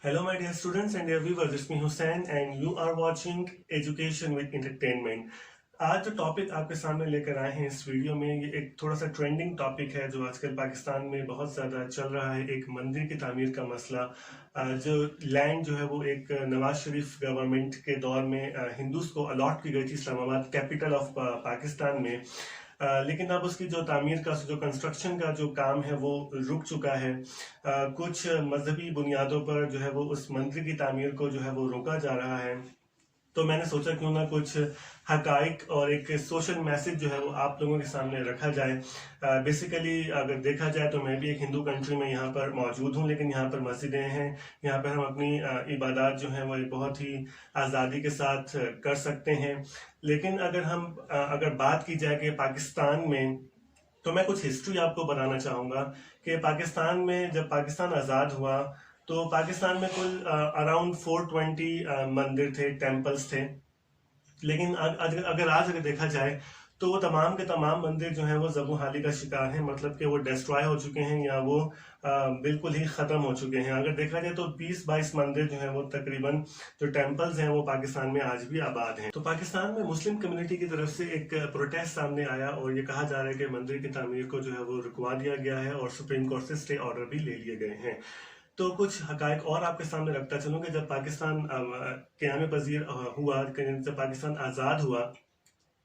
Hello, my dear students and dear viewers. It's me Hussain, and you are watching Education with Entertainment. आज जो topic आपके सामने लेकर आए हैं इस वीडियो में, ये एक थोड़ा सा ट्रेंडिंग टॉपिक है जो आजकल पाकिस्तान में बहुत ज़्यादा चल रहा है। एक मंदिर की तामीर का मसला, जो लैंड जो है वो एक नवाज शरीफ गवर्नमेंट के दौर में हिंदूज को अलॉट की गई थी इस्लामाबाद कैपिटल ऑफ पाकिस्तान में। लेकिन अब उसकी जो तामीर का जो कंस्ट्रक्शन का जो काम है वो रुक चुका है। कुछ मजहबी बुनियादों पर जो है वो उस मंदिर की तामीर को जो है वो रोका जा रहा है। तो मैंने सोचा क्यों ना कुछ हकाइक और एक सोशल मैसेज जो है वो आप लोगों के सामने रखा जाए। बेसिकली अगर देखा जाए तो मैं भी एक हिंदू कंट्री में यहाँ पर मौजूद हूँ, लेकिन यहाँ पर मस्जिदें हैं, यहाँ पर हम अपनी इबादत जो है वो बहुत ही आज़ादी के साथ कर सकते हैं। लेकिन अगर बात की जाए कि पाकिस्तान में, तो मैं कुछ हिस्ट्री आपको बताना चाहूँगा कि पाकिस्तान में जब पाकिस्तान आज़ाद हुआ तो पाकिस्तान में कुल अराउंड 420 मंदिर थे, टेम्पल्स थे। लेकिन अगर देखा जाए तो वो तमाम के तमाम मंदिर जो हैं वो ज़बूहाली का शिकार हैं, मतलब कि वो डिस्ट्रॉय हो चुके हैं या वो बिल्कुल ही ख़त्म हो चुके हैं। अगर देखा जाए तो 20-22 मंदिर जो हैं वो तकरीबन जो टेम्पल्स हैं वो पाकिस्तान में आज भी आबाद हैं। तो पाकिस्तान में मुस्लिम कम्युनिटी की तरफ से एक प्रोटेस्ट सामने आया और ये कहा जा रहा है कि मंदिर की तामीर को जो है वो रुकवा दिया गया है और सुप्रीम कोर्ट से स्टे ऑर्डर भी ले लिए गए हैं। तो कुछ हकायक और आपके सामने रखता चलूँ कि जब पाकिस्तान क़याम पज़ीर हुआ, जब पाकिस्तान आज़ाद हुआ,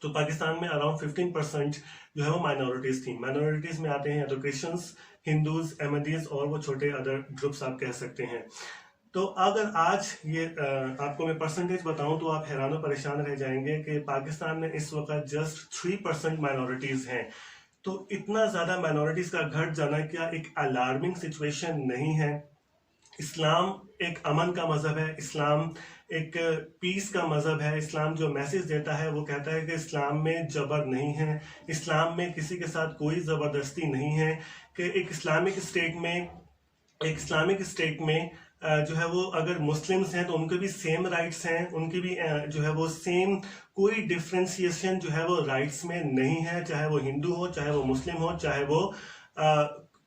तो पाकिस्तान में अराउंड 15% जो है वो माइनॉरिटीज़ थी। माइनॉरिटीज़ में आते हैं या तो क्रिश्चियंस, हिंदूज़, अहमदीज़ और वो छोटे अदर ग्रुप्स आप कह सकते हैं। तो अगर आज ये आपको मैं परसेंटेज बताऊं तो आप हैरान परेशान रह जाएंगे कि पाकिस्तान में इस वक्त जस्ट 3% माइनॉरिटीज़ हैं। तो इतना ज़्यादा माइनॉरिटीज़ का घट जाना क्या एक अलार्मिंग सिचुएशन नहीं है? इस्लाम एक अमन का मज़हब है, इस्लाम एक पीस का मज़हब है। इस्लाम जो मैसेज देता है वो कहता है कि इस्लाम में जबर नहीं है, इस्लाम में किसी के साथ कोई ज़बरदस्ती नहीं है। कि एक इस्लामिक स्टेट में जो है वो अगर मुस्लिम्स हैं तो उनके भी सेम राइट्स हैं, उनकी भी जो है वो सेम, कोई डिफ्रेंसिएशन जो है वो राइट्स में नहीं है। चाहे वो हिंदू हो, चाहे वो मुस्लिम हो, चाहे वो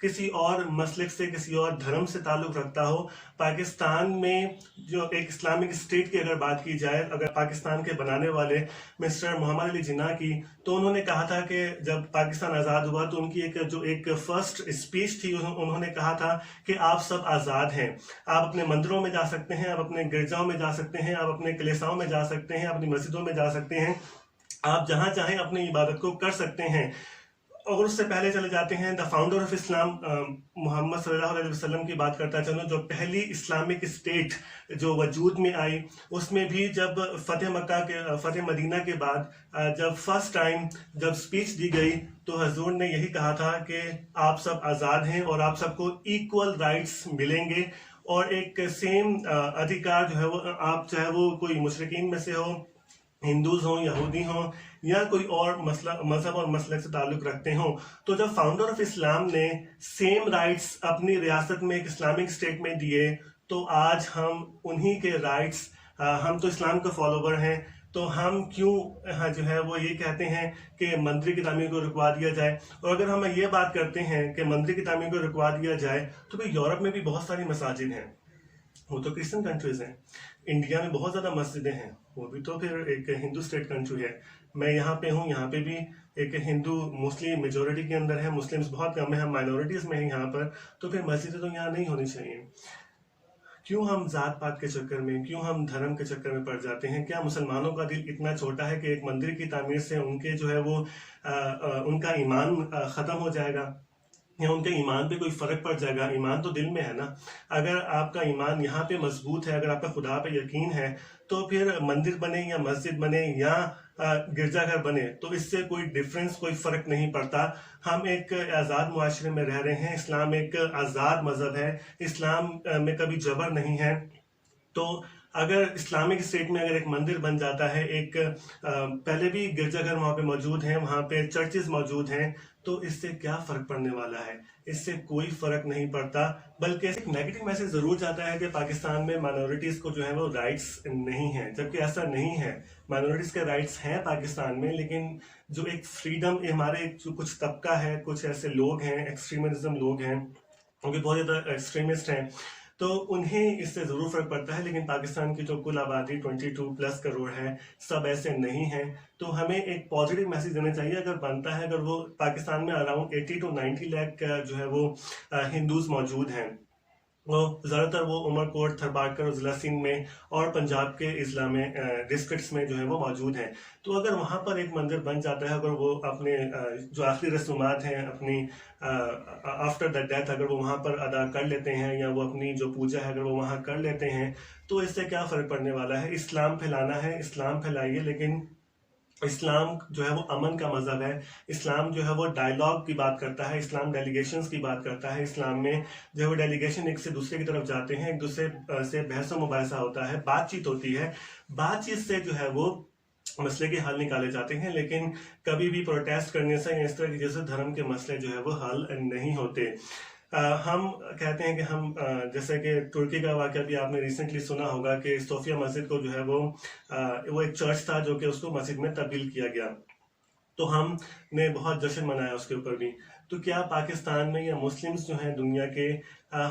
किसी और मसलक से, किसी और धर्म से ताल्लुक़ रखता हो। पाकिस्तान में जो एक इस्लामिक स्टेट की अगर बात की जाए, अगर पाकिस्तान के बनाने वाले मिस्टर मोहम्मद अली जिन्ना की, तो उन्होंने कहा था कि जब पाकिस्तान आज़ाद हुआ तो उनकी एक फर्स्ट स्पीच थी, उन्होंने कहा था कि आप सब आज़ाद हैं, आप अपने मंदिरों में जा सकते हैं, आप अपने गिरजाओं में जा सकते हैं, आप अपने कलीसियाओं में जा सकते हैं, अपनी मस्जिदों में जा सकते हैं, आप जहाँ चाहें अपनी इबादत को कर सकते हैं। और उससे पहले चले जाते हैं the founder of Islam Muhammad सल्लल्लाहु अलैहि वसल्लम की बात करता चलूँ, जो पहली इस्लामिक स्टेट जो वजूद में आई, उसमें भी जब फतेह मदीना के बाद जब फर्स्ट टाइम जब स्पीच दी गई तो हजूर ने यही कहा था कि आप सब आज़ाद हैं और आप सबको इक्वल राइट्स मिलेंगे और एक सेम अधिकार जो है वो, आप चाहे वो कोई मुशरिकीन में से हो, हिंदूज हों, यहूदी हों या कोई और मजहब और मसलक से ताल्लुक़ रखते हों। तो जब फाउंडर ऑफ इस्लाम ने सेम राइट्स अपनी रियासत में एक इस्लामिक स्टेट में दिए, तो आज हम उन्हीं के राइट्स, हम तो इस्लाम के फॉलोवर हैं, तो हम क्यों जो है वो ये कहते हैं कि मंदिर की तामीर को रुकवा दिया जाए। और अगर हम ये बात करते हैं कि मंदिर की तामीर को रुकवा दिया जाए, तो भाई यूरोप में भी बहुत सारी मसाजिद हैं, वो तो क्रिश्चियन कंट्रीज हैं। इंडिया में बहुत ज़्यादा मस्जिदें हैं, वो भी तो फिर एक हिंदू स्टेट कंट्री है। मैं यहाँ पे हूँ, यहाँ पे भी एक हिंदू मुस्लिम मेजोरिटी के अंदर है, मुस्लिम्स बहुत कम है, हम माइनॉरिटीज़ में हैं यहाँ पर। तो फिर मस्जिदें तो यहाँ नहीं होनी चाहिए। क्यों हम ज़ात पात के चक्कर में, क्यों हम धर्म के चक्कर में पड़ जाते हैं? क्या मुसलमानों का दिल इतना छोटा है कि एक मंदिर की तामीर से उनके जो है वो उनका ईमान ख़त्म हो जाएगा या उनके ईमान पे कोई फ़र्क पड़ जाएगा? ईमान तो दिल में है ना। अगर आपका ईमान यहाँ पे मजबूत है, अगर आपका खुदा पे यकीन है, तो फिर मंदिर बने या मस्जिद बने या गिरजाघर बने, तो इससे कोई डिफरेंस, कोई फ़र्क नहीं पड़ता। हम एक आज़ाद मुआशरे में रह रहे हैं, इस्लाम एक आज़ाद मज़हब है, इस्लाम में कभी जबर नहीं है। तो अगर इस्लामिक स्टेट में अगर एक मंदिर बन जाता है, एक पहले भी गिरजाघर वहाँ पे मौजूद हैं, वहाँ पे चर्चेज मौजूद हैं, तो इससे क्या फ़र्क पड़ने वाला है? इससे कोई फ़र्क नहीं पड़ता, बल्कि एक नेगेटिव मैसेज ज़रूर जाता है कि पाकिस्तान में माइनॉरिटीज़ को जो है वो राइट्स नहीं हैं, जबकि ऐसा नहीं है। माइनॉरिटीज़ के राइट्स हैं पाकिस्तान में, लेकिन जो एक फ्रीडम, हमारे जो कुछ तबका है, कुछ ऐसे लोग हैं, एक्सट्रीमिज्म लोग हैं, क्योंकि बहुत ज़्यादा एक्सट्रीमिस्ट हैं, तो उन्हें इससे ज़रूर फ़र्क पड़ता है, लेकिन पाकिस्तान की जो कुल आबादी 22+ करोड़ है, सब ऐसे नहीं हैं। तो हमें एक पॉजिटिव मैसेज देना चाहिए, अगर बनता है, अगर वो पाकिस्तान में अराउंड 80 to 90 लाख जो है वो हिंदूज़ मौजूद हैं, वो ज़्यादातर वो उमरकोट, थरबारकर, ज़िला सिंध में और पंजाब के अजला में डिस्ट्रिक्ट्स में जो है वो मौजूद हैं। तो अगर वहाँ पर एक मंदिर बन जाता है, अगर वो अपने जो आखिरी रस्मात हैं अपनी आफ्टर द डेथ अगर वो वहाँ पर अदा कर लेते हैं, या वो अपनी जो पूजा है अगर वो वहाँ कर लेते हैं, तो इससे क्या फ़र्क पड़ने वाला है। इस्लाम फैलाना है, इस्लाम फैलाइए, लेकिन इस्लाम जो है वो अमन का मज़हब है। इस्लाम जो है वो डायलॉग की बात करता है, इस्लाम डेलीगेशंस की बात करता है। इस्लाम में जो है वो डेलीगेशन एक से दूसरे की तरफ जाते हैं, एक दूसरे से बहस व मुबाहिसा होता है, बातचीत होती है। बातचीत से जो है वो मसले के हल निकाले जाते हैं, लेकिन कभी भी प्रोटेस्ट करने से या इस तरह की जैसे धर्म के मसले जो है वो हल नहीं होते। हम कहते हैं कि हम जैसे कि तुर्की का वाक़या भी आपने रिसेंटली सुना होगा कि सोफिया मस्जिद को जो है वो एक चर्च था जो कि उसको मस्जिद में तब्दील किया गया, तो हमने बहुत जश्न मनाया उसके ऊपर भी। तो क्या पाकिस्तान में या मुस्लिम्स जो हैं दुनिया के,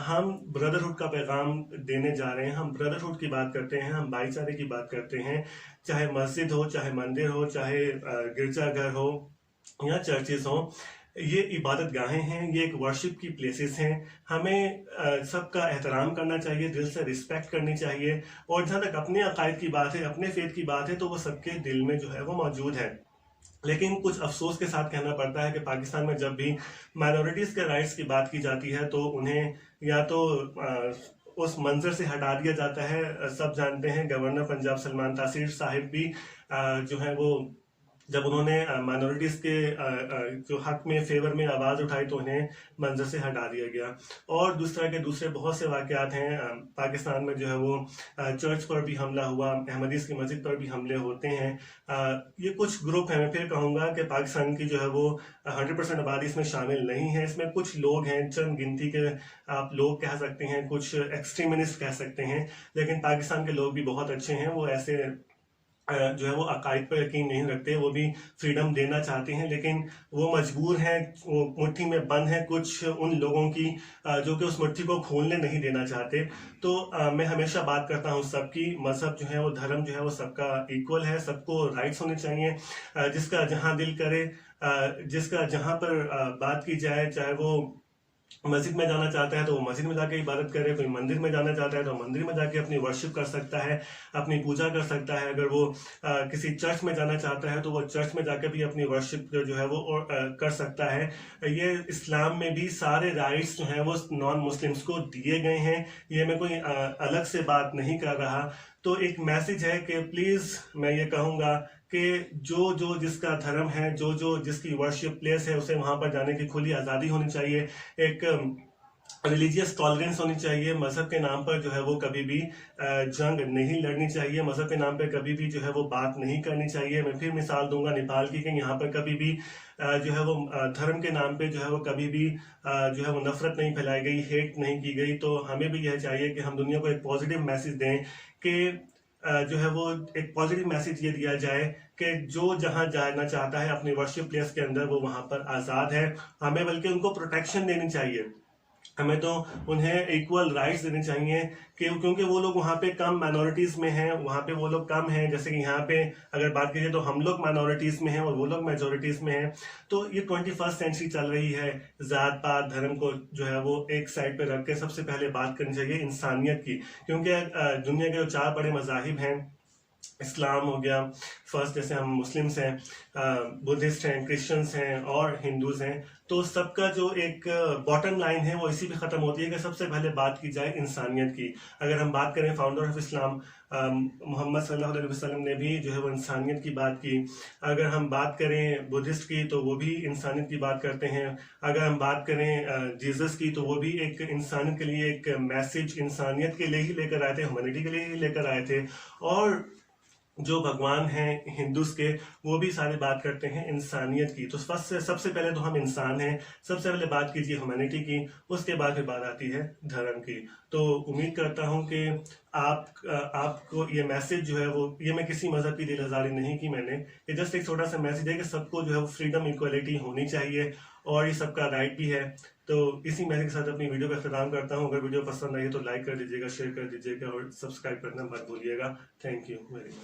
हम ब्रदरहुड का पैगाम देने जा रहे हैं, हम ब्रदरहुड की बात करते हैं, हम भाईचारे की बात करते हैं, चाहे मस्जिद हो, चाहे मंदिर हो, चाहे गिरजाघर हो या चर्चेस हो, ये इबादत गाहें हैं, ये एक वर्शिप की प्लेसेस हैं। हमें सबका एहतराम करना चाहिए, दिल से रिस्पेक्ट करनी चाहिए, और जहाँ तक अपने अकायद की बात है, अपने फेथ की बात है, तो वो सबके दिल में जो है वो मौजूद है। लेकिन कुछ अफसोस के साथ कहना पड़ता है कि पाकिस्तान में जब भी माइनॉरिटीज़ के राइट्स की बात की जाती है, तो उन्हें या तो उस मंजर से हटा दिया जाता है। सब जानते हैं गवर्नर पंजाब सलमान तासीर साहिब भी जो है वो जब उन्होंने माइनॉरिटीज़ के जो हक में फेवर में आवाज़ उठाई, तो उन्हें मंजर से हटा दिया गया। और दूसरा के दूसरे बहुत से वाक़यात हैं पाकिस्तान में, जो है वो चर्च पर भी हमला हुआ, अहमदीस की मस्जिद पर भी हमले होते हैं। ये कुछ ग्रुप हैं, मैं फिर कहूँगा कि पाकिस्तान की जो है वो 100% आबादी इसमें शामिल नहीं है। इसमें कुछ लोग हैं, चंद गिनती के आप लोग कह सकते हैं, कुछ एक्सट्रीमिस्ट कह सकते हैं, लेकिन पाकिस्तान के लोग भी बहुत अच्छे हैं। वो ऐसे जो है वो अकायद पर यकीन नहीं रखते, वो भी फ्रीडम देना चाहते हैं, लेकिन वो मजबूर हैं, वो मुट्ठी में बंद हैं कुछ उन लोगों की जो कि उस मुट्ठी को खोलने नहीं देना चाहते। तो मैं हमेशा बात करता हूँ सबकी, मज़हब जो है वो, धर्म जो है वो सबका इक्वल है, सबको राइट्स होने चाहिए। जिसका जहाँ दिल करे, जिसका जहाँ पर बात की जाए, चाहे वो मस्जिद में जाना चाहता है तो वो मस्जिद में जाके इबादत करे, कोई मंदिर में जाना चाहता है तो मंदिर में जाके अपनी वर्शिप कर सकता है, अपनी पूजा कर सकता है। अगर वो किसी चर्च में जाना चाहता है तो वो चर्च में जाकर भी अपनी वर्शिप जो है वो कर सकता है। ये इस्लाम में भी सारे राइट्स जो हैं वो नॉन मुस्लिम्स को दिए गए हैं, ये मैं कोई अलग से बात नहीं कर रहा। तो एक मैसेज है कि प्लीज़ मैं ये कहूँगा कि जो जो जिसका धर्म है, जो जो जिसकी वर्शिप प्लेस है, उसे वहाँ पर जाने की खुली आज़ादी होनी चाहिए, एक रिलीजियस टॉलरेंस होनी चाहिए। मज़हब के नाम पर जो है वो कभी भी जंग नहीं लड़नी चाहिए, मज़हब के नाम पर कभी भी जो है वो बात नहीं करनी चाहिए। मैं फिर मिसाल दूंगा नेपाल की, कि यहाँ पर कभी भी जो है वो धर्म के नाम पे जो है वो कभी भी जो है वो नफरत नहीं फैलाई गई, हेट नहीं की गई। तो हमें भी यह चाहिए कि हम दुनिया को एक पॉजिटिव मैसेज दें, कि जो है वो एक पॉजिटिव मैसेज ये दिया जाए कि जो जहाँ जाना चाहता है अपनी वर्शिप प्लेस के अंदर, वो वहाँ पर आज़ाद है। हमें बल्कि उनको प्रोटेक्शन देनी चाहिए, हमें तो उन्हें इक्वल राइट्स देने चाहिए, कि क्योंकि वो लोग वहाँ पे कम माइनॉरिटीज़ में हैं, वहाँ पे वो लोग कम हैं। जैसे कि यहाँ पे अगर बात कीजिए तो हम लोग माइनॉरिटीज़ में हैं और वो लोग मेजॉरिटीज़ में हैं। तो ये 21st सेंचुरी चल रही है, ज़ात पात धर्म को जो है वो एक साइड पे रख के सबसे पहले बात करनी चाहिए इंसानियत की। क्योंकि दुनिया के जो 4 बड़े मज़ाहिब हैं, इस्लाम हो गया फर्स्ट, जैसे हम मुस्लिम्स हैं, बुद्धिस्ट हैं, क्रिश्चियंस हैं और हिंदूज़ हैं, तो सबका जो एक बॉटम लाइन है वो इसी पे ख़त्म होती है कि सबसे पहले बात की जाए इंसानियत की। अगर हम बात करें फाउंडर ऑफ इस्लाम मोहम्मद सल्लल्लाहु अलैहि वसल्लम ने भी जो है वो इंसानियत की बात की। अगर हम बात करें बुद्धिस्ट की तो वो भी इंसानियत की बात करते हैं। अगर हम बात करें जीसस की तो वो भी एक इंसानियत के लिए एक मैसेज इंसानियत के लिए ही लेकर आए थे, ह्यूमैनिटी के लिए ही लेकर आए थे। और जो भगवान हैं हिंदूज के, वो भी सारे बात करते हैं इंसानियत की। तो सबसे पहले तो हम इंसान हैं, सबसे पहले बात कीजिए ह्यूमैनिटी की, उसके बाद फिर बात आती है धर्म की। तो उम्मीद करता हूं कि आपको ये मैसेज जो है वो, ये मैं किसी मज़हब की दिल आज़ारी नहीं की मैंने, ये जस्ट एक छोटा सा मैसेज है कि सबको जो है वो फ्रीडम इक्वलिटी होनी चाहिए, और ये सबका राइट भी है। تو اسی میسج کے ساتھ اپنی ویڈیو کا اختتام کرتا ہوں. اگر ویڈیو پسند آئی تو لائک کر دیجیے گا, شیئر کر دیجیے گا اور سبسکرائب کرنا مت بھولیے گا. Thank you very much.